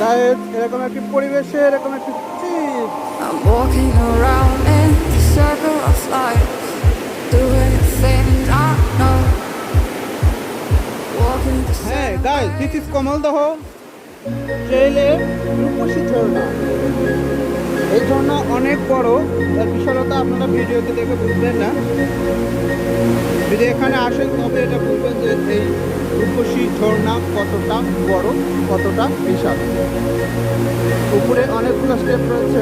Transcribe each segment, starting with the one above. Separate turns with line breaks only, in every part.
Guys এরকম একটি পরিবেশে এরকম একটি
I'm walking around in the circle of life, doing things I know. Walking the
হ্যাঁ
same
guys
way.
This is Kamaldaha ট্রেইলে রূপসী ঝর্ণা। এই ঝর্ণা অনেক বড়, তার বিশালতা আপনারা ভিডিওতে দেখে বুঝবেন না। যদি এখানে আসেন তবে এটা বুঝবেন যে এই রূপসী ঝর্ণা কতটা বড়, কতটা বিশাল। উপরে অনেকগুলো স্টেপ রয়েছে।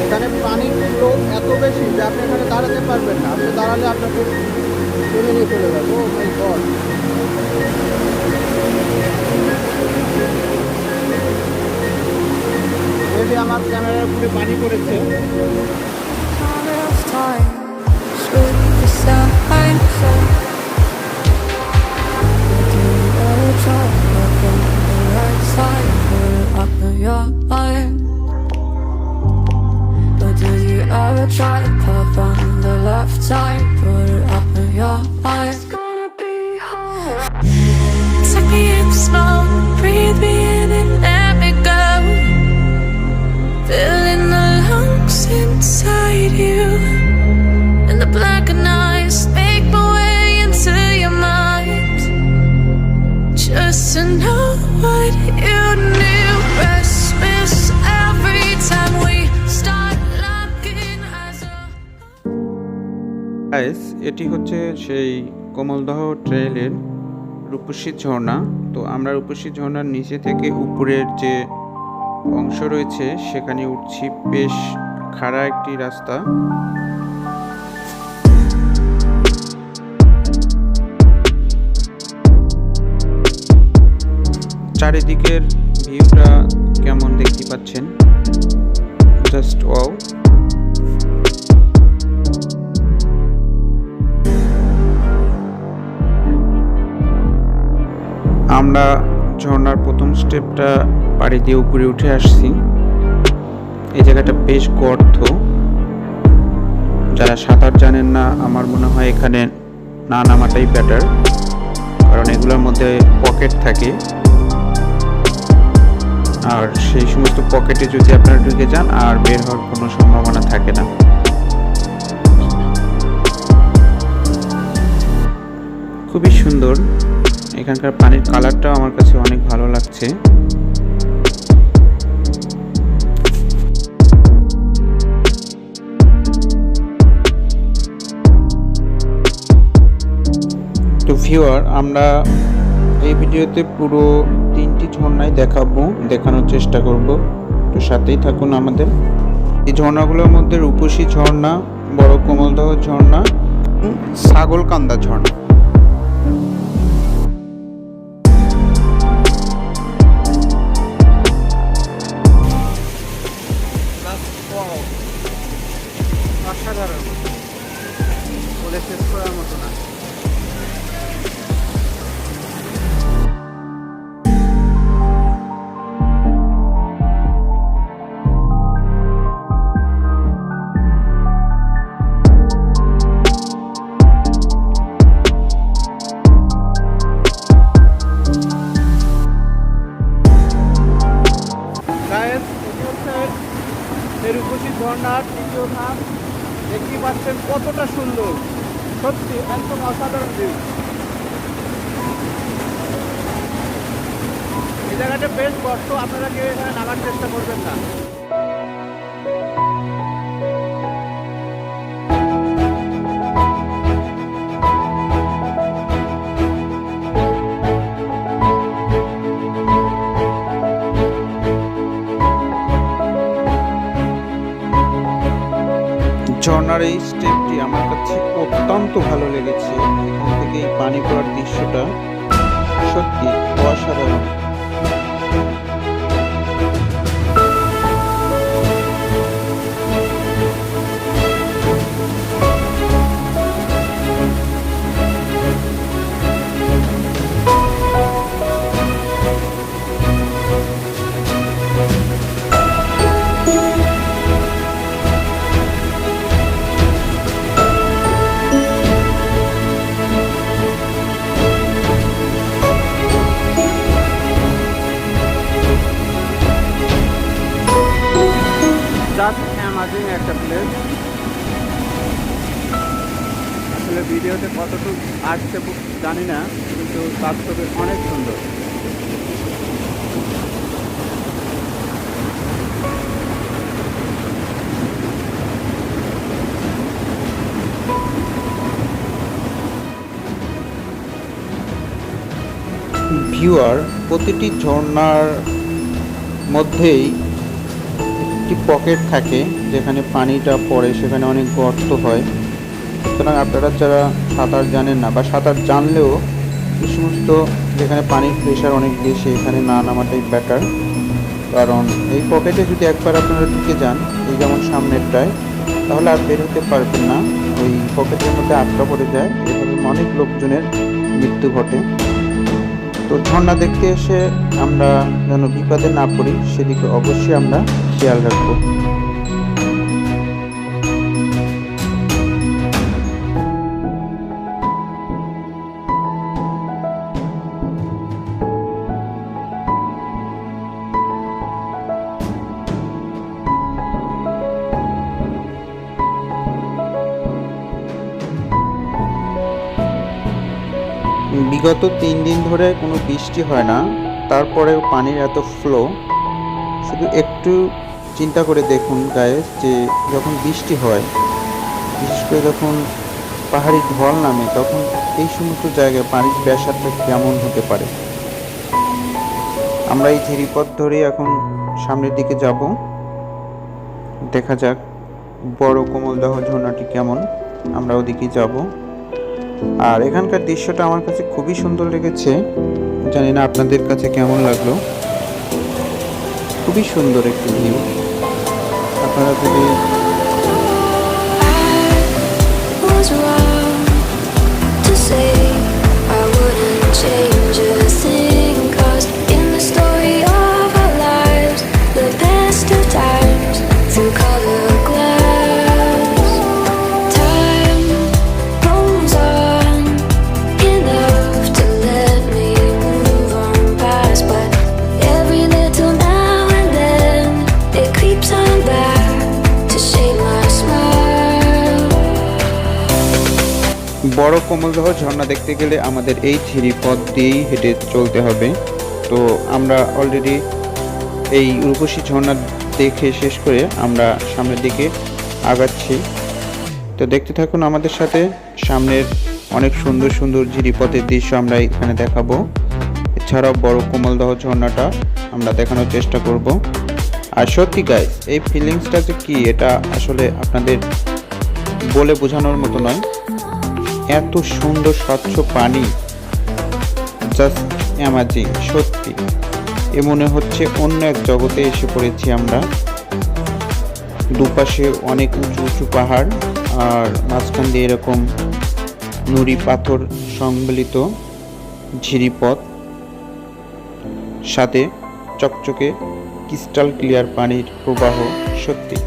এখানে পানির ফ্লো এত বেশি যে আপনি এখানে দাঁড়াতে পারবেন না। আপনি দাঁড়ালে আপনাকে টেনে নিয়ে চলে যাবে। ও মাই গড। মেবি আমার ক্যামেরার উপরে পানি পড়েছে।
Color of time, screw the sign. So, do you ever try to look on the right side, put it up in your mind? Or do you ever try to pop on the left side, put it up in your mind? It's gonna be hard. Take me in slow, breathe me in and let me go. Filling the lungs inside you, and the blackened eyes make my way into your mind. Just to know what you knew. Restless every time we start looking as a
guys এটি হচ্ছে সেই কমলদহ ট্রেইলের রূপসী ঝর্ণা। তো আমরা রূপসী ঝর্ণার নিচে থেকে উপরের যে অংশ রয়েছে সেখানে উঠছি। বেশ খাড়া একটি রাস্তা। চারিদিকের ভিউটা কেমন দেখতে পাচ্ছেন, জাস্ট ওয়াও। আমরা ঝর্ণার প্রথম স্টেপটা পাড়ি দিয়ে উপরে উঠে আসছি। এই জায়গাটা বেশ গর্ত। যারা সাঁতার জানেন না, আমার মনে হয় এখানে না নামাটাই বেটার, কারণ এগুলোর মধ্যে পকেট থাকে, আর সেই সমস্ত পকেটে যদি আপনারা ঢুকে যান আর বের হওয়ার কোনো সম্ভাবনা থাকে না। খুবই সুন্দর। এখানকার পানির কালারটাও আমার কাছে অনেক ভালো লাগছে। তো ভিউয়ার, আমরা এই ভিডিওতে পুরো 3টি ঝর্ণাই দেখানোর চেষ্টা করব। তো সাথেই থাকুন আমাদের। এই ঝর্ণাগুলোর মধ্যে রূপসী ঝর্ণা, বড় কমলদহ ঝর্ণা, ছাগলকান্দা ঝর্ণা।
অসাধারণ, বলে শেষ করার মতো না। রূপসী ঝর্ণার তৃতীয় ধাপ। দেখতে পাচ্ছেন কতটা সুন্দর, সত্যি একদম অসাধারণ ভিউ। এই জায়গাটা বেশ কষ্ট, আপনারা কেউ এখানে নামার চেষ্টা করবেন না।
ঝর্ণার এই স্টেপটি আমার কাছে অত্যন্ত ভালো লেগেছে। এখান থেকে এই পানি পড়ার দৃশ্যটা সত্যি অসাধারণ।
একটা প্লেস। আসলে ভিডিওতে কতটুকু আসছে জানি না, কিন্তু বাস্তবে অনেক সুন্দর।
ভিউয়ার, প্রতিটি ঝর্ণার মধ্যেই একটি পকেট থাকে যেখানে পানিটা পড়ে, সেখানে অনেক গর্ত হয়। সুতরাং আপনারা যারা সাঁতার জানেন না বা সাঁতার জানলেও এই সমস্ত যেখানে পানির প্রেশার অনেক বেশি, এখানে না নামাটাই বেটার। কারণ এই পকেটে যদি একবার আপনারা ঢুকে যান, এই যেমন সামনেরটায়, তাহলে আর বের হতে পারবেন না। ওই পকেটের মধ্যে আটকা পড়ে যায়, এভাবে অনেক লোকজনের মৃত্যু ঘটে। তো ঝর্ণা দেখতে এসে আমরা যেন বিপদে না পড়ি, সেদিকে অবশ্যই আমরা খেয়াল রাখবো। বিগত 3 দিন ধরে কোনো বৃষ্টি হয় না, তারপরেও পানির এত ফ্লো। শুধু একটু চিন্তা করে দেখুন গাইস, যে যখন বৃষ্টি হয়, বিশেষ করে যখন পাহাড়ি ঢল নামে, তখন এই সমস্ত জায়গায় পানির প্রেশারটা কেমন হতে পারে। আমরা এই ঝিরিপথ ধরে এখন সামনের দিকে যাব, দেখা যাক বড় কোমলদহ ঝর্ণাটি কেমন। আমরা ওদিকে যাব। আর এখানকার দৃশ্যটা আমার কাছে খুবই সুন্দর লেগেছে, জানি না আপনাদের কাছে কেমন লাগলো। খুবই সুন্দর একটি ভিউ। আপনারা যদি
Was wrong to say I wouldn't change a thing, 'cause in the story of our lives, the best of times through color glass, time rolls on enough to let me move on past, but every little now and then it creeps on back to shade my smile.
বড় কোমলদহ ঝর্ণা দেখতে গেলে আমাদের এই ঝিরিপথ দিয়েই হেঁটে চলতে হবে। তো আমরা অলরেডি এই রূপসী ঝর্ণা দেখে শেষ করে আমরা সামনের দিকে আগাচ্ছি। তো দেখতে থাকুন আমাদের সাথে। সামনের অনেক সুন্দর সুন্দর ঝিরিপথের দৃশ্য আমরা এখানে দেখাবো। এছাড়াও বড় কোমলদহ ঝর্ণাটা আমরা দেখানোর চেষ্টা করব। আর সত্যি গাইস, এই ফিলিংসটা যে কি, এটা আসলে আপনাদের বলে বোঝানোর মতো নয়। এত সুন্দর স্বচ্ছ পানি, জাস্ট অ্যামাজিং। সত্যি এ মনে হচ্ছে অন্য এক জগতে এসে পড়েছি আমরা। দুপাশে অনেক উঁচু উঁচু পাহাড়, আর মাঝখান দিয়ে এরকম নুড়ি পাথর সংবলিত ঝিরিপথ, সাথে চকচকে ক্রিস্টাল ক্লিয়ার পানির প্রবাহ। সত্যি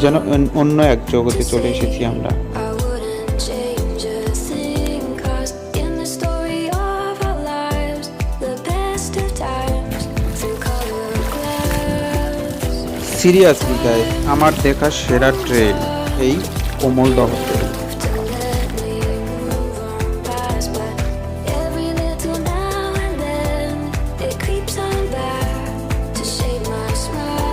যেন অন্য এক জগতে চলে এসেছি আমরা।
I wouldn't change a thing, 'cause in the story of our lives, the best of times through color glass.
Seriously guys, আমার দেখা সেরা ট্রেল এই কোমলদহ trail.
To let me move on past, but every little now and then it creeps on back to shade my smile.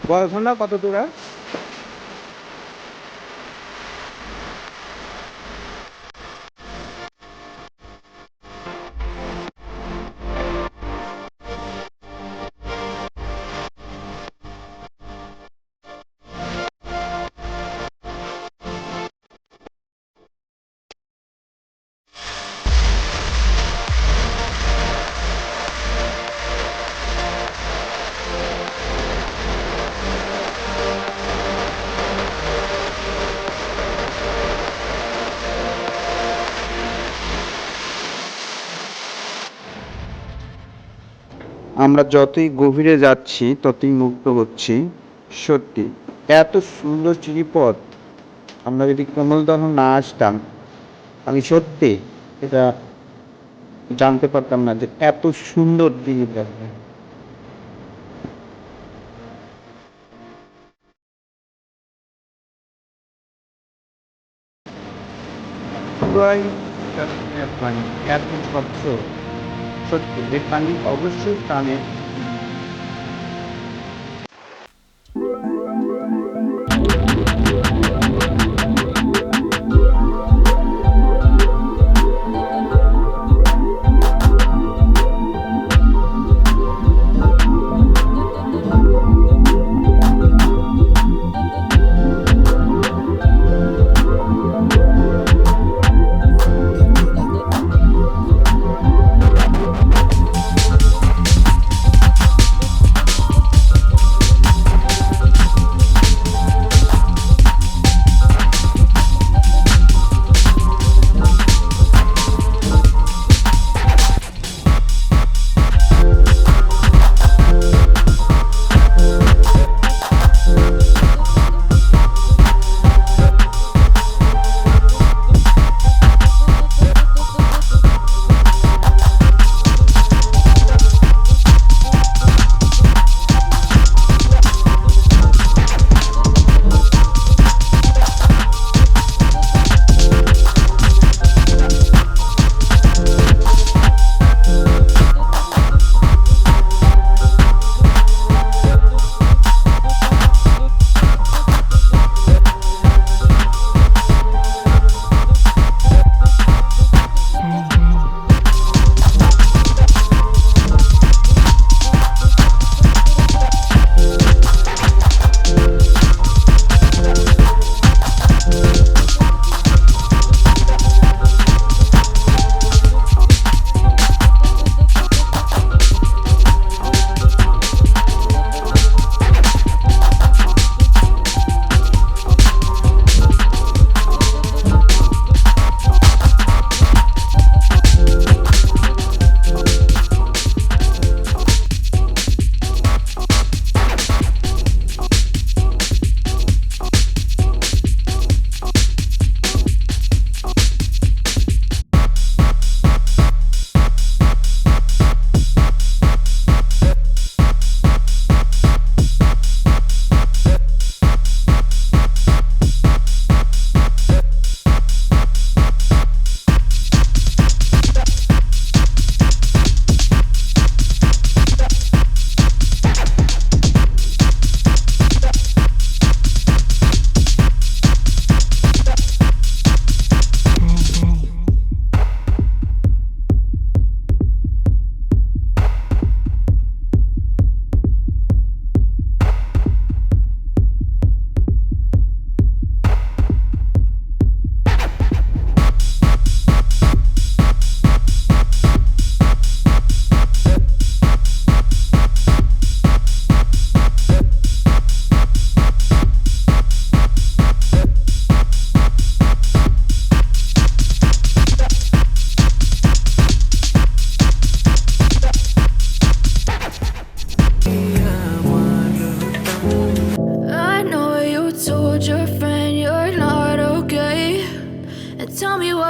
বয়সনা কত দূর আর?
আমরা যতই গভীরে যাচ্ছি ততই মুগ্ধ হচ্ছি। সত্যি এত সুন্দর চিরিপথ, আমরা যদি কোমলদহ না আসতাম আমি সত্যি এটা জানতে পারতাম না যে এত সুন্দর চিরিপথ। পুরাই পানি, এত স্বচ্ছ, সত্যি যে পানি অবশ্যই প্রাণে।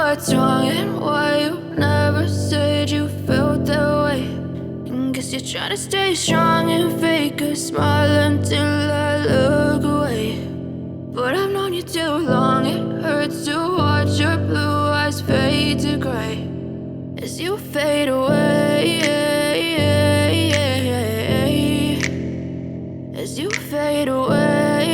what's wrong and why you never said you felt that way. And guess you're trying to stay strong and fake a smile until I look away. But I've known you too long, it hurts to watch your blue eyes fade to gray as you fade away, as you fade fade away.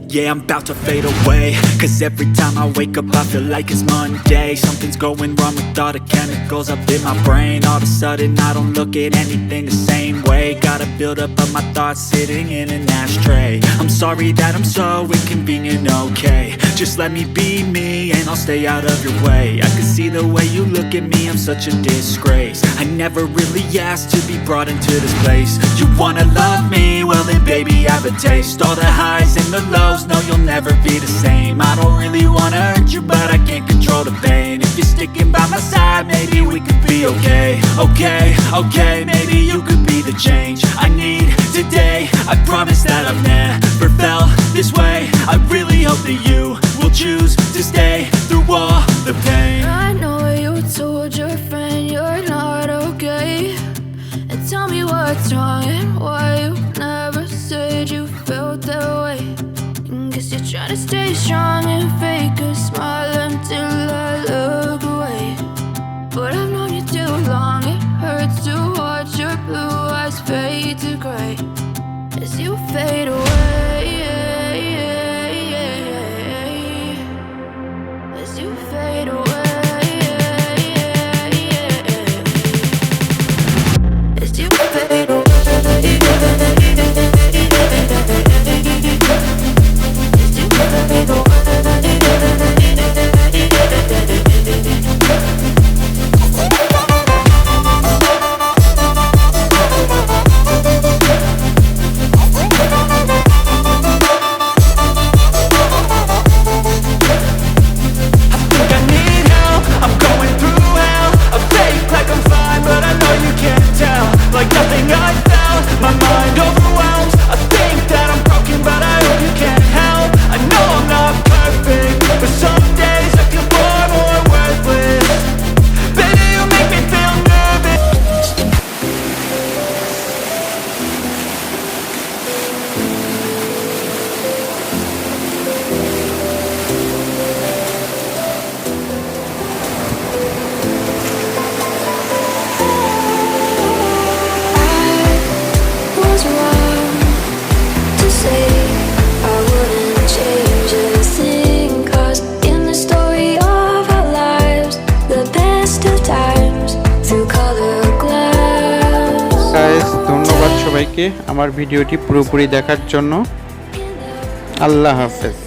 Yeah, I'm about to fade away. Cause every time I wake up I feel like it's Monday. Something's going wrong with all the chemicals up in my brain. All of a sudden I don't look at anything the same way. Gotta build up of my thoughts sitting in an ashtray. I'm sorry that I'm so inconvenient, okay. Just let me be me and I'll stay out of your way. I can see the way you look at me, I'm such a disgrace. I never really asked to be brought into this place. You wanna love me? Well then baby have a taste. All the highs and the lows, no you'll never be the same. I don't really wanna hurt you but I can't control the pain. If you're sticking by my side maybe we could be okay. Okay, maybe you could be the change I need today. I promise that I've never felt this way. I really hope that you will choose to stay through all the pain.
I know you told your friend you're not okay, and tell me what's wrong and why you never said you felt that way. Guess you're trying to stay strong and fake a smile until I look away. But I've known you too long, it hurts to watch your blue eyes fade to gray as you fade away. As you fade away. As you fade away.
ধন্যবাদ সবাইকে আমার ভিডিওটি পুরোপুরি দেখার জন্য। আল্লাহ হাফেজ।